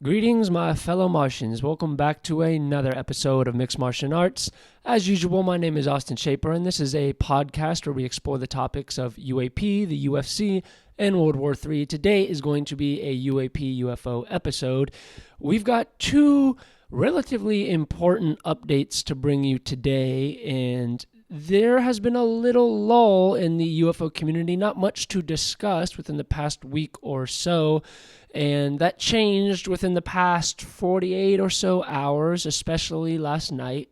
Greetings, my fellow Martians. Welcome back to another episode of Mixed Martian Arts. As usual, my name is Austin Shaper, and this is a podcast where we explore the topics of UAP, the UFC, and World War III. Today is going to be a UAP UFO episode. We've got two relatively important updates to bring you today, and there has been a little lull in the UFO community, not much to discuss within the past week or so. And that changed within the past 48 or so hours, especially last night.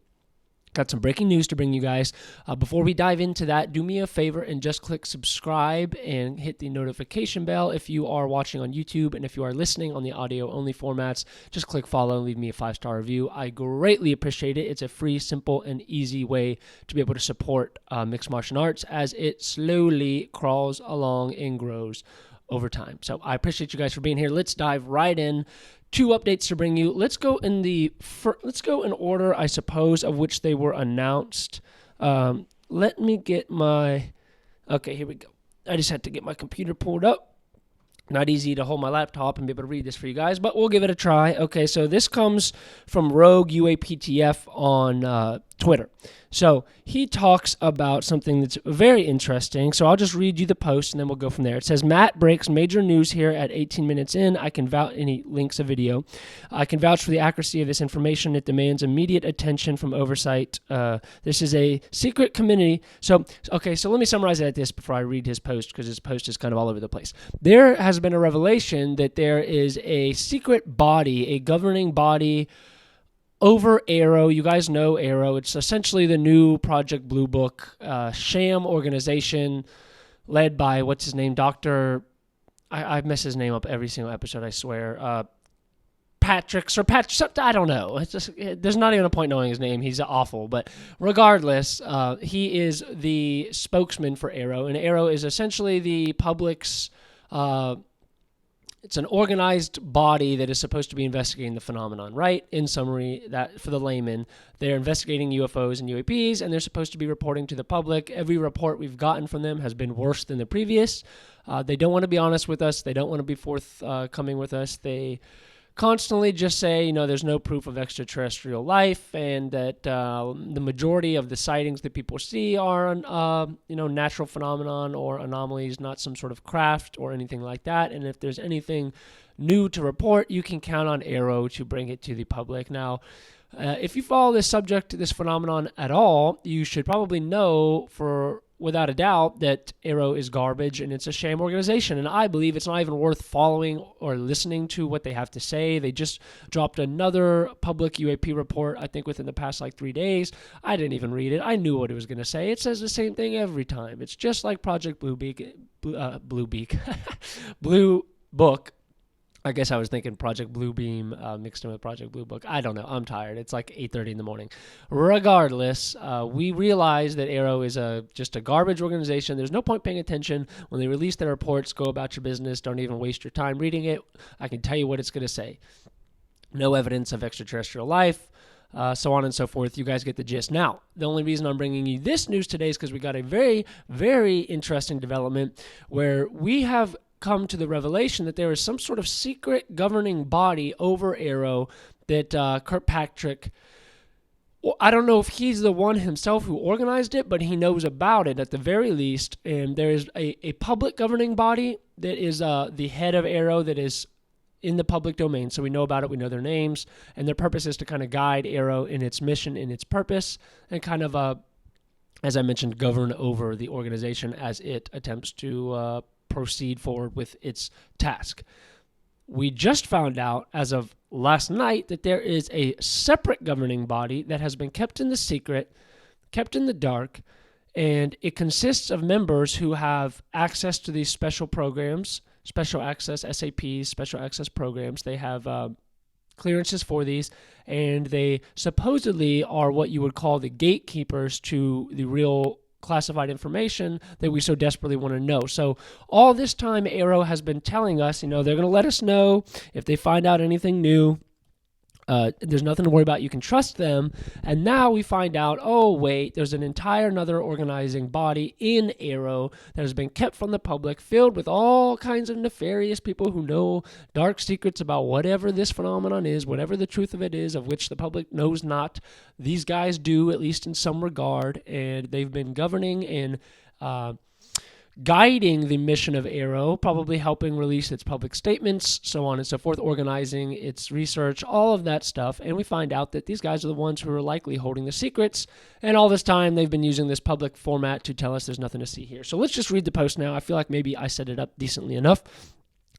Got some breaking news to bring you guys. Before we dive into that, do me a favor and just click subscribe and hit the notification bell if you are watching on YouTube. And if you are listening on the audio-only formats, just click follow and leave me a 5-star review. I greatly appreciate it. It's a free, simple, and easy way to be able to support Mixed Martial Arts as it slowly crawls along and grows over time. So I appreciate you guys for being here. Let's dive right in. Two updates to bring you. Let's go in order, I suppose, of which they were announced. Let me get my... Okay, here we go. I just had to get my computer pulled up. Not easy to hold my laptop and be able to read this for you guys, but we'll give it a try. Okay, so this comes from Rogue UAPTF on Twitter. So he talks about something that's very interesting. So I'll just read you the post and then we'll go from there. It says, Matt breaks major news here at 18 minutes in. I can vouch, and he links a video. I can vouch for the accuracy of this information. It demands immediate attention from oversight. This is a secret committee. So let me summarize it at this before I read his post, because his post is kind of all over the place. There has been a revelation that there is a secret body, a governing body over Arrow. You guys know Arrow. It's essentially the new Project Blue Book sham organization led by, what's his name, Dr. I mess his name up every single episode, I swear. Patrick, I don't know. It's just, there's not even a point knowing his name. He's awful. But regardless, he is the spokesman for Arrow, and Arrow is essentially the public's... It's an organized body that is supposed to be investigating the phenomenon, right? In summary, that for the layman, they're investigating UFOs and UAPs, and they're supposed to be reporting to the public. Every report we've gotten from them has been worse than the previous. They don't want to be honest with us. They don't want to be forthcoming with us. They constantly just say, there's no proof of extraterrestrial life, and that the majority of the sightings that people see are, natural phenomenon or anomalies, not some sort of craft or anything like that. And if there's anything new to report, you can count on Arrow to bring it to the public. Now, if you follow this subject, this phenomenon at all, you should probably know without a doubt that Arrow is garbage and it's a sham organization. And I believe it's not even worth following or listening to what they have to say. They just dropped another public UAP report, I think within the past 3 days. I didn't even read it. I knew what it was going to say. It says the same thing every time. It's just like Project Blue Book. I guess I was thinking Project Blue Beam mixed in with Project Blue Book. I don't know. I'm tired. It's 8:30 in the morning. Regardless, we realize that Arrow is just a garbage organization. There's no point paying attention. When they release their reports, go about your business. Don't even waste your time reading it. I can tell you what it's going to say. No evidence of extraterrestrial life, so on and so forth. You guys get the gist. Now, the only reason I'm bringing you this news today is because we got a very, very interesting development where we have come to the revelation that there is some sort of secret governing body over Arrow that Kirkpatrick, I don't know if he's the one himself who organized it, but he knows about it at the very least. And there is a public governing body that is the head of Arrow that is in the public domain. So we know about it, we know their names, and their purpose is to kind of guide Arrow in its mission, in its purpose, and kind of, as I mentioned, govern over the organization as it attempts to proceed forward with its task. We just found out as of last night that there is a separate governing body that has been kept in the secret, kept in the dark, and it consists of members who have access to these special programs, special access SAPs, special access programs. They have clearances for these, and they supposedly are what you would call the gatekeepers to the real classified information that we so desperately want to know. So all this time, Arrow has been telling us, they're going to let us know if they find out anything new. There's nothing to worry about. You can trust them. And now we find out, oh, wait, there's an entire another organizing body in AARO that has been kept from the public, filled with all kinds of nefarious people who know dark secrets about whatever this phenomenon is, whatever the truth of it is, of which the public knows not. These guys do, at least in some regard, and they've been governing and guiding the mission of AARO, probably helping release its public statements, so on and so forth, organizing its research, all of that stuff. And we find out that these guys are the ones who are likely holding the secrets. And all this time, they've been using this public format to tell us there's nothing to see here. So let's just read the post now. I feel like maybe I set it up decently enough.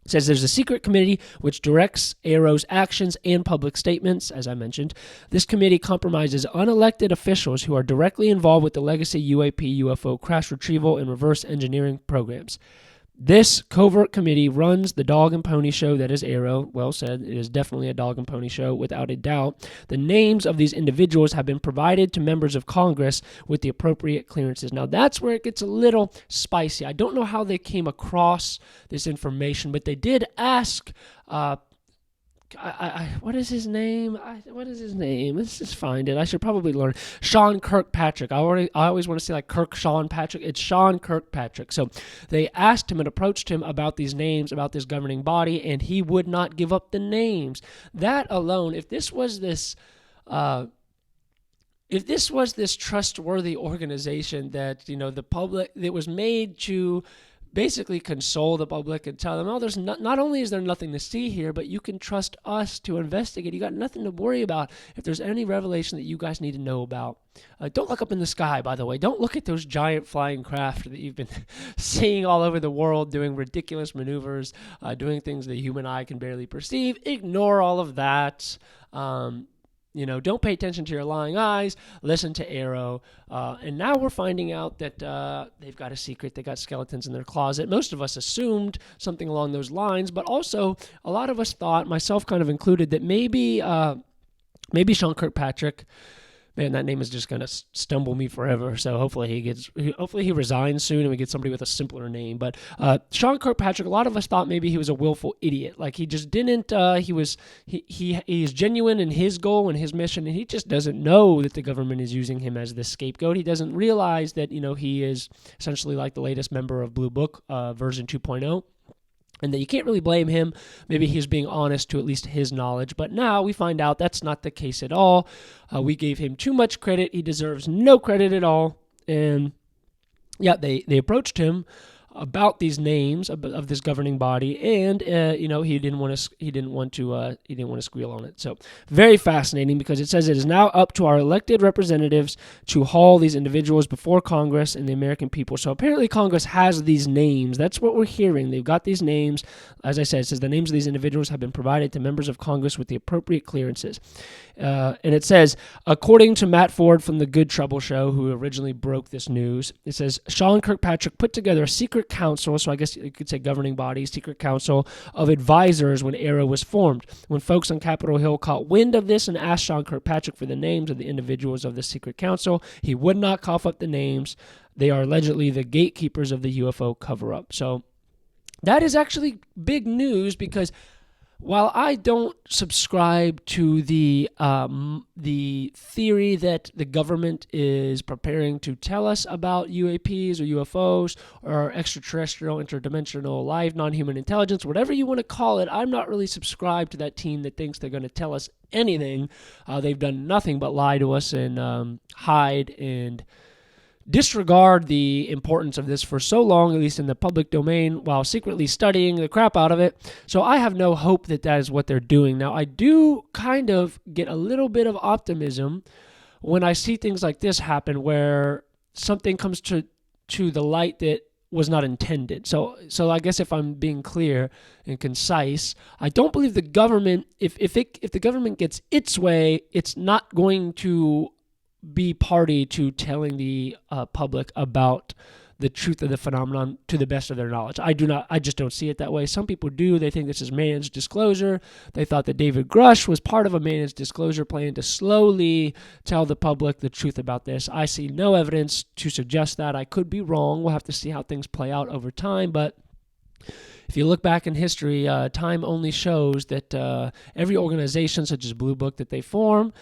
It says there's a secret committee which directs AARO's actions and public statements, as I mentioned. This committee compromises unelected officials who are directly involved with the legacy UAP UFO crash retrieval and reverse engineering programs. This covert committee runs the dog and pony show that is AARO. Well said, it is definitely a dog and pony show, without a doubt. The names of these individuals have been provided to members of Congress with the appropriate clearances. Now, that's where it gets a little spicy. I don't know how they came across this information, but they did ask... what is his name? Let's just find it. I should probably learn. Sean Kirkpatrick. I always want to say like Kirk Sean Patrick. It's Sean Kirkpatrick. So they asked him and approached him about these names, about this governing body, and he would not give up the names. That alone, if this was this trustworthy organization that, the public, that was made to basically console the public and tell them, oh, there's not only is there nothing to see here, but you can trust us to investigate. You got nothing to worry about. If there's any revelation that you guys need to know about, don't look up in the sky, by the way. Don't look at those giant flying craft that you've been seeing all over the world doing ridiculous maneuvers, doing things the human eye can barely perceive. Ignore all of that. Don't pay attention to your lying eyes. Listen to AARO. And now we're finding out that they've got a secret. They got skeletons in their closet. Most of us assumed something along those lines, but also a lot of us thought, myself kind of included, that maybe Sean Kirkpatrick. Man, that name is just going to stumble me forever. So hopefully he resigns soon and we get somebody with a simpler name. But Sean Kirkpatrick, a lot of us thought maybe he was a willful idiot. Like he just didn't. He's genuine in his goal and his mission, and he just doesn't know that the government is using him as the scapegoat. He doesn't realize that he is essentially like the latest member of Blue Book version 2.0. And that you can't really blame him. Maybe he was being honest to at least his knowledge. But now we find out that's not the case at all. We gave him too much credit. He deserves no credit at all. And yeah, they approached him about these names of this governing body, and he didn't want to squeal on it. So very fascinating, because it says it is now up to our elected representatives to haul these individuals before Congress and the American people. So apparently Congress has these names. That's what we're hearing. They've got these names. As I said, it says the names of these individuals have been provided to members of Congress with the appropriate clearances. And it says, according to Matt Ford from the Good Trouble Show, who originally broke this news, it says Sean Kirkpatrick put together a secret council, so I guess you could say governing body, secret council of advisors when AARO was formed. When folks on Capitol Hill caught wind of this and asked Sean Kirkpatrick for the names of the individuals of the secret council, he would not cough up the names. They are allegedly the gatekeepers of the UFO cover-up. So that is actually big news, because while I don't subscribe to the theory that the government is preparing to tell us about UAPs or UFOs or extraterrestrial, interdimensional life, non-human intelligence, whatever you want to call it, I'm not really subscribed to that team that thinks they're going to tell us anything. They've done nothing but lie to us and hide and disregard the importance of this for so long, at least in the public domain, while secretly studying the crap out of it. So I have no hope that that is what they're doing. Now, I do kind of get a little bit of optimism when I see things like this happen, where something comes to the light that was not intended. So I guess if I'm being clear and concise, I don't believe the government, if the government gets its way, it's not going to be party to telling the public about the truth of the phenomenon to the best of their knowledge. I just don't see it that way. Some people do. They think this is managed disclosure. They thought that David Grush was part of a managed disclosure plan to slowly tell the public the truth about this. I see no evidence to suggest that. I could be wrong. We'll have to see how things play out over time, but if you look back in history, time only shows that every organization, such as Blue Book, that they form,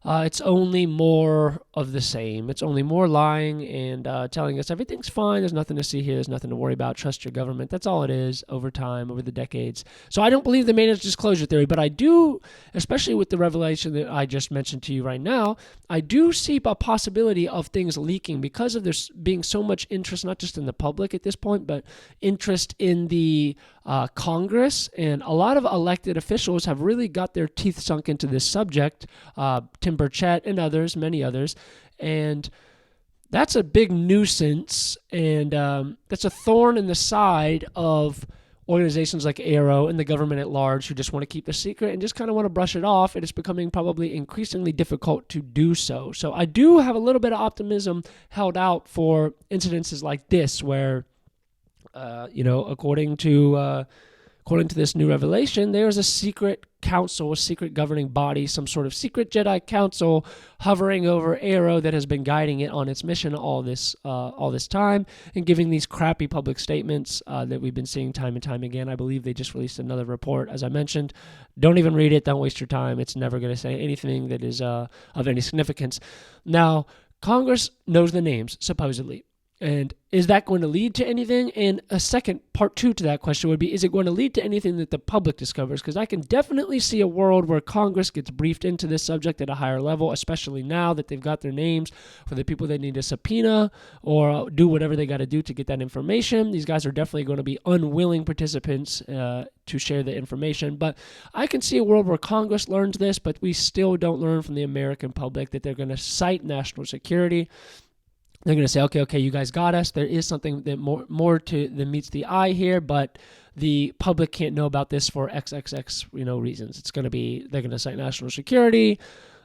it's only more of the same. It's only more lying and telling us everything's fine. There's nothing to see here. There's nothing to worry about. Trust your government. That's all it is over time, over the decades. So I don't believe the managed disclosure theory, but I do, especially with the revelation that I just mentioned to you right now, I do see a possibility of things leaking because of there being so much interest, not just in the public at this point, but interest in the Congress, and a lot of elected officials have really got their teeth sunk into this subject, Tim Burchett and others, many others, and that's a big nuisance, and that's a thorn in the side of organizations like AARO and the government at large who just want to keep the secret and just kind of want to brush it off, and it's becoming probably increasingly difficult to do so. So I do have a little bit of optimism held out for incidences like this where according to this new revelation, there's a secret council, a secret governing body, some sort of secret Jedi council hovering over AARO that has been guiding it on its mission all this time and giving these crappy public statements that we've been seeing time and time again. I believe they just released another report, as I mentioned. Don't even read it. Don't waste your time. It's never going to say anything that is of any significance. Now, Congress knows the names, supposedly. And is that going to lead to anything? And a second part two to that question would be, is it going to lead to anything that the public discovers? Because I can definitely see a world where Congress gets briefed into this subject at a higher level, especially now that they've got their names for the people they need to subpoena or do whatever they got to do to get that information. These guys are definitely going to be unwilling participants to share the information. But I can see a world where Congress learns this, but we still don't learn from the American public that they're going to cite national security. They're going to say, okay, you guys got us. There is something that more that meets the eye here, but the public can't know about this for XXX reasons. They're going to cite national security,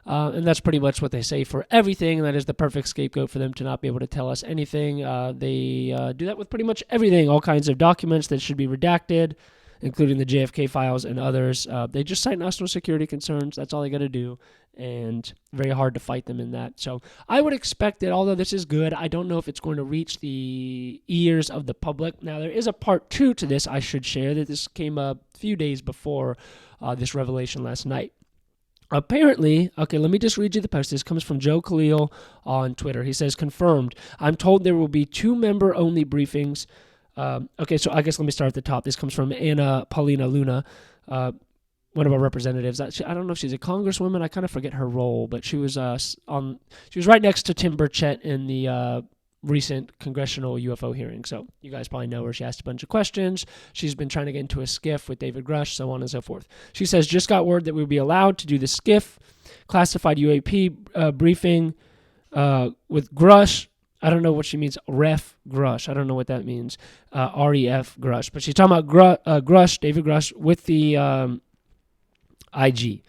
and that's pretty much what they say for everything. And that is the perfect scapegoat for them to not be able to tell us anything. They do that with pretty much everything, all kinds of documents that should be redacted, including the JFK files and others. They just cite national security concerns. That's all they got to do, and very hard to fight them in that. So I would expect that although this is good, I don't know if it's going to reach the ears of the public. Now, there is a part two to this I should share, that this came a few days before this revelation last night. Apparently, okay, let me just read you the post. This comes from Joe Khalil on Twitter. He says, confirmed, I'm told there will be 2 member-only briefings. Okay, so I guess let me start at the top. This comes from Anna Paulina Luna, one of our representatives. I don't know if she's a congresswoman. I kind of forget her role, but she was right next to Tim Burchett in the recent congressional UFO hearing. So you guys probably know her. She asked a bunch of questions. She's been trying to get into a skiff with David Grush, so on and so forth. She says, just got word that we'll be allowed to do the skiff classified UAP briefing with Grush. I don't know what she means, Ref Grush. I don't know what that means, REF Grush. But she's talking about Grush, David Grush, with the IG.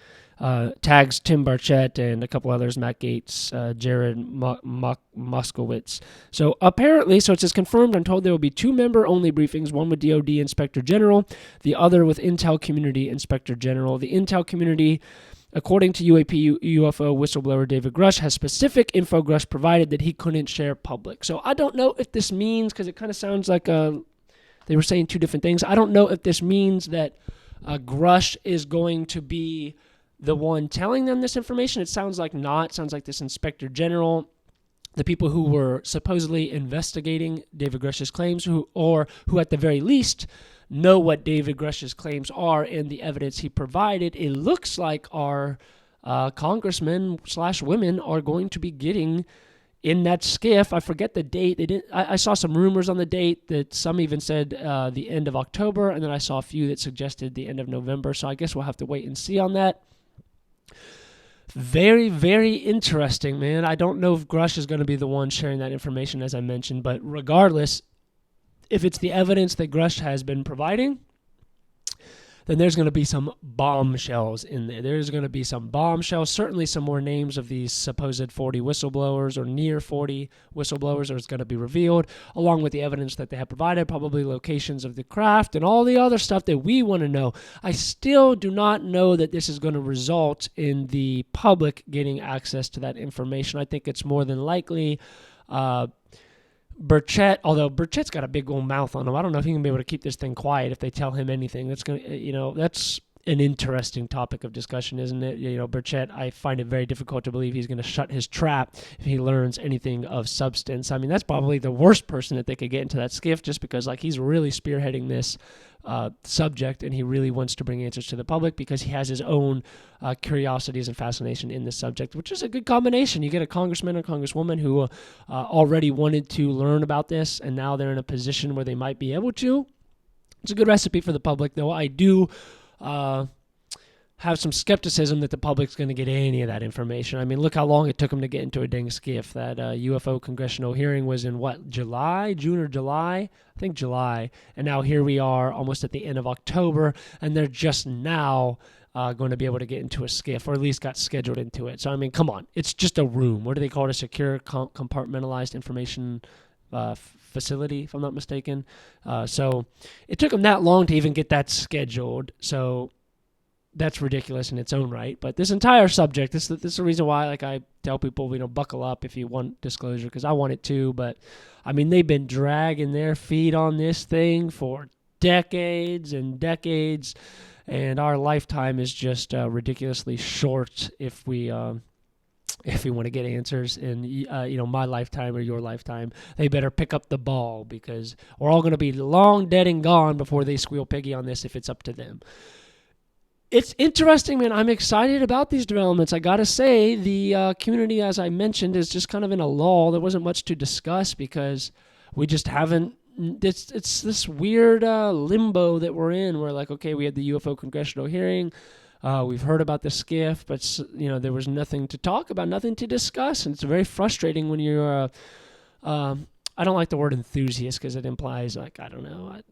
Tags Tim Burchett and a couple others, Matt Gaetz, Jared Moskowitz. So apparently, it says confirmed, I'm told there will be 2 member-only briefings, one with DOD Inspector General, the other with Intel Community Inspector General. The Intel Community, according to UAP UFO whistleblower David Grush, has specific info Grush provided that he couldn't share public. So I don't know if this means, because it kind of sounds like they were saying 2 different things. I don't know if this means that Grush is going to be the one telling them this information. It sounds like not. It sounds like this Inspector General, the people who were supposedly investigating David Grush's claims, who at the very least know what David Grush's claims are and the evidence he provided, it looks like our congressmen / women are going to be getting in that skiff. I forget the date. I saw some rumors on the date that some even said the end of October, and then I saw a few that suggested the end of November. So I guess we'll have to wait and see on that. Very, very interesting, man. I don't know if Grush is going to be the one sharing that information, as I mentioned, but regardless, if it's the evidence that Grush has been providing, then there's going to be some bombshells in there. There's going to be some bombshells, certainly some more names of these supposed 40 whistleblowers or near 40 whistleblowers are going to be revealed, along with the evidence that they have provided, probably locations of the craft and all the other stuff that we want to know. I still do not know that this is going to result in the public getting access to that information. I think it's more than likely Burchett, although Burchett's got a big old mouth on him, I don't know if he can be able to keep this thing quiet if they tell him anything. That's going to, that's an interesting topic of discussion, isn't it? Burchett, I find it very difficult to believe he's going to shut his trap if he learns anything of substance. I mean, that's probably the worst person that they could get into that skiff, just because he's really spearheading this subject, and he really wants to bring answers to the public because he has his own curiosities and fascination in this subject, which is a good combination. You get a congressman or congresswoman who already wanted to learn about this, and now they're in a position where they might be able to. It's a good recipe for the public, though. I do have some skepticism that the public's going to get any of that information. I mean, look how long it took them to get into a dang skiff. That UFO congressional hearing was in June or July? I think July. And now here we are almost at the end of October, and they're just now going to be able to get into a skiff, or at least got scheduled into it. So, I mean, come on. It's just a room. What do they call it? A secure compartmentalized information facility, if I'm not mistaken. So it took them that long to even get that scheduled. So that's ridiculous in its own right. But this entire subject, this is the reason why, I tell people, buckle up if you want disclosure, because I want it too. But, I mean, they've been dragging their feet on this thing for decades and decades, and our lifetime is just ridiculously short if we want to get answers in, my lifetime or your lifetime. They better pick up the ball, because we're all going to be long dead and gone before they squeal piggy on this if it's up to them. It's interesting, man. I'm excited about these developments. I got to say, the community, as I mentioned, is just kind of in a lull. There wasn't much to discuss because we just haven't. It's this weird limbo that we're in. We're like, okay, we had the UFO congressional hearing. We've heard about the skiff, but there was nothing to talk about, nothing to discuss, and it's very frustrating when you're. I don't like the word enthusiast because it implies I don't know.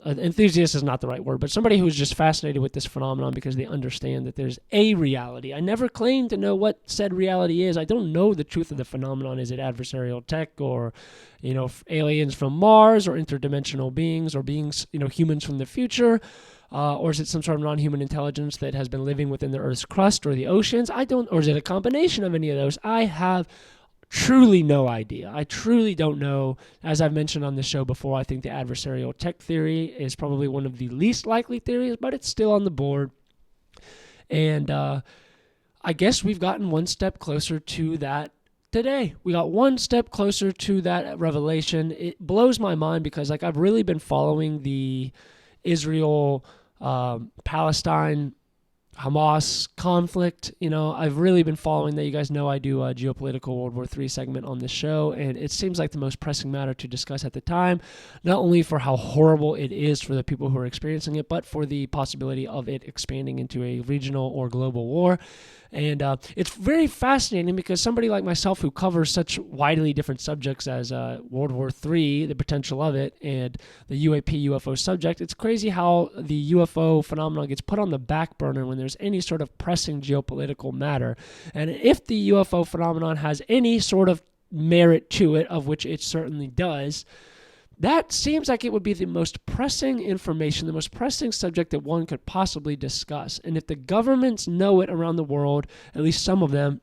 Enthusiast is not the right word, but somebody who's just fascinated with this phenomenon because they understand that there's a reality. I never claim to know what said reality is. I don't know the truth of the phenomenon. Is it adversarial tech, or aliens from Mars, or interdimensional beings, or beings humans from the future? Or is it some sort of non-human intelligence that has been living within the Earth's crust or the oceans? Or is it a combination of any of those? I have truly no idea. I truly don't know. As I've mentioned on the show before, I think the adversarial tech theory is probably one of the least likely theories, but it's still on the board. And I guess we've gotten one step closer to that today. We got one step closer to that revelation. It blows my mind because I've really been following the Israel, Palestine, Hamas conflict. I've really been following that. You guys know I do a geopolitical World War III segment on this show, and it seems like the most pressing matter to discuss at the time, not only for how horrible it is for the people who are experiencing it, but for the possibility of it expanding into a regional or global war. And it's very fascinating because somebody like myself who covers such widely different subjects as World War III, the potential of it, and the UAP UFO subject, it's crazy how the UFO phenomenon gets put on the back burner when there's any sort of pressing geopolitical matter. And if the UFO phenomenon has any sort of merit to it, of which it certainly does, that seems like it would be the most pressing information, the most pressing subject that one could possibly discuss. And if the governments know it around the world, at least some of them,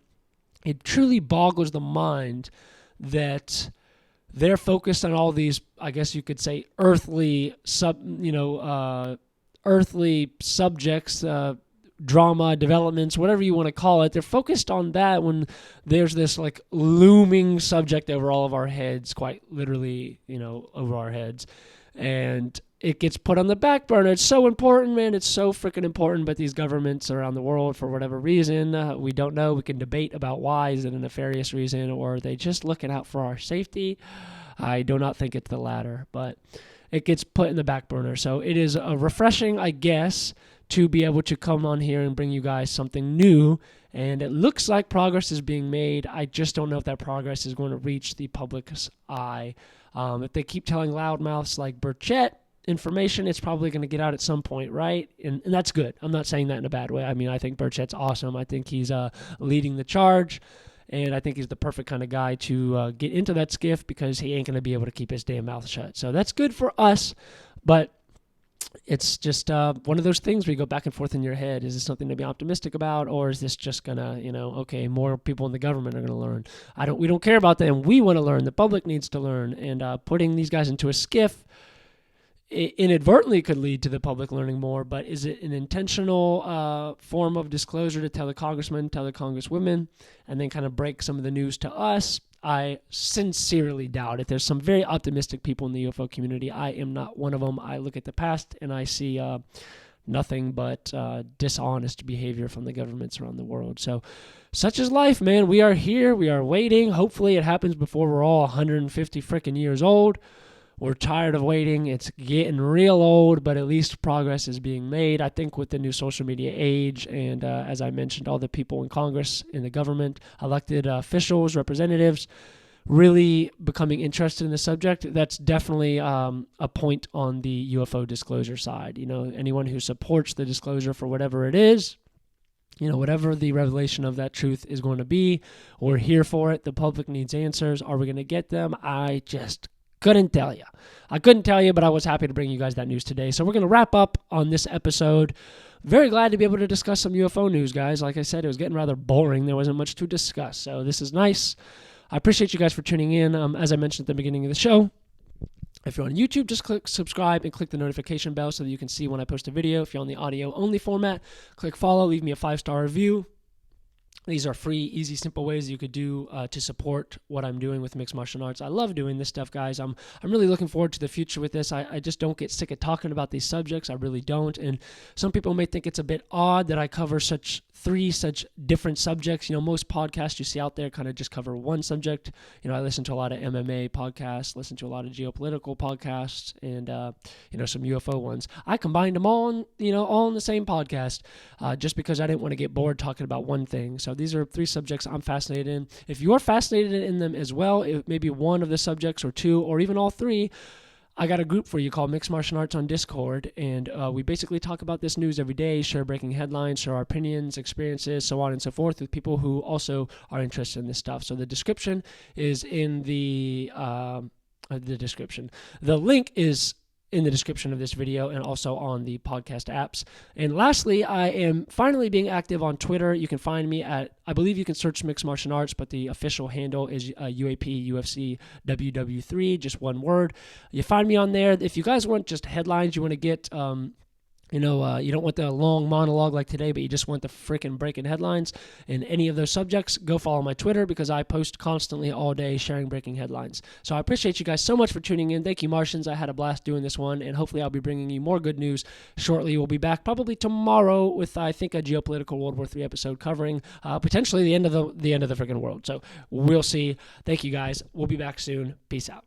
it truly boggles the mind that they're focused on all these, I guess you could say, earthly subjects, drama, developments, whatever you want to call it. They're focused on that when there's this looming subject over all of our heads, quite literally, over our heads. And it gets put on the back burner. It's so important, man. It's so freaking important. But these governments around the world, for whatever reason, we don't know. We can debate about why. Is it a nefarious reason, or are they just looking out for our safety? I do not think it's the latter, but it gets put in the back burner. So it is refreshing, I guess, to be able to come on here and bring you guys something new. And it looks like progress is being made. I just don't know if that progress is going to reach the public's eye. If they keep telling loudmouths like Burchett information, it's probably going to get out at some point, right? And that's good. I'm not saying that in a bad way. I mean, I think Burchett's awesome. I think he's leading the charge. And I think he's the perfect kind of guy to get into that skiff because he ain't going to be able to keep his damn mouth shut. So that's good for us. But it's just one of those things where you go back and forth in your head. Is this something to be optimistic about, or is this just gonna, okay, more people in the government are gonna learn? We don't care about them. We want to learn. The public needs to learn, and putting these guys into a skiff inadvertently could lead to the public learning more. But is it an intentional form of disclosure to tell the congressmen, tell the congresswomen, and then kind of break some of the news to us? I sincerely doubt it. There's some very optimistic people in the UFO community. I am not one of them. I look at the past and I see nothing but dishonest behavior from the governments around the world. So such is life, man. We are here. We are waiting. Hopefully it happens before we're all 150 freaking years old. We're tired of waiting. It's getting real old, but at least progress is being made. I think with the new social media age and, as I mentioned, all the people in Congress, in the government, elected officials, representatives, really becoming interested in the subject, that's definitely a point on the UFO disclosure side. Anyone who supports the disclosure for whatever it is, whatever the revelation of that truth is going to be, we're here for it. The public needs answers. Are we going to get them? I just couldn't tell you. I couldn't tell you, but I was happy to bring you guys that news today. So we're going to wrap up on this episode. Very glad to be able to discuss some UFO news, guys. Like I said, it was getting rather boring. There wasn't much to discuss. So this is nice. I appreciate you guys for tuning in. As I mentioned at the beginning of the show, if you're on YouTube, just click subscribe and click the notification bell so that you can see when I post a video. If you're on the audio-only format, click follow. Leave me a 5-star review. These are free, easy, simple ways you could do to support what I'm doing with Mixed Martial Arts. I love doing this stuff, guys. I'm really looking forward to the future with this. I just don't get sick of talking about these subjects. I really don't. And some people may think it's a bit odd that I cover three such different subjects. Most podcasts you see out there kind of just cover one subject. I listen to a lot of MMA podcasts, listen to a lot of geopolitical podcasts, and some UFO ones. I combined them all in the same podcast, just because I didn't want to get bored talking about one thing. So these are 3 subjects I'm fascinated in. If you're fascinated in them as well, maybe one of the subjects or 2 or even all 3, I got a group for you called Mixed Martial Arts on Discord, and we basically talk about this news every day, share breaking headlines, share our opinions, experiences, so on and so forth with people who also are interested in this stuff. So the description is in the description. The link is in the description of this video and also on the podcast apps. And lastly, I am finally being active on Twitter. You can find me I believe you can search Mixed Martial Arts, but the official handle is UAP UFC WW3, just one word. You find me on there. If you guys want just headlines, you want to get you don't want the long monologue like today, but you just want the freaking breaking headlines in any of those subjects, go follow my Twitter because I post constantly all day sharing breaking headlines. So I appreciate you guys so much for tuning in. Thank you, Martians. I had a blast doing this one, and hopefully I'll be bringing you more good news shortly. We'll be back probably tomorrow with, I think, a geopolitical World War III episode covering potentially the end of the freaking world. So we'll see. Thank you, guys. We'll be back soon. Peace out.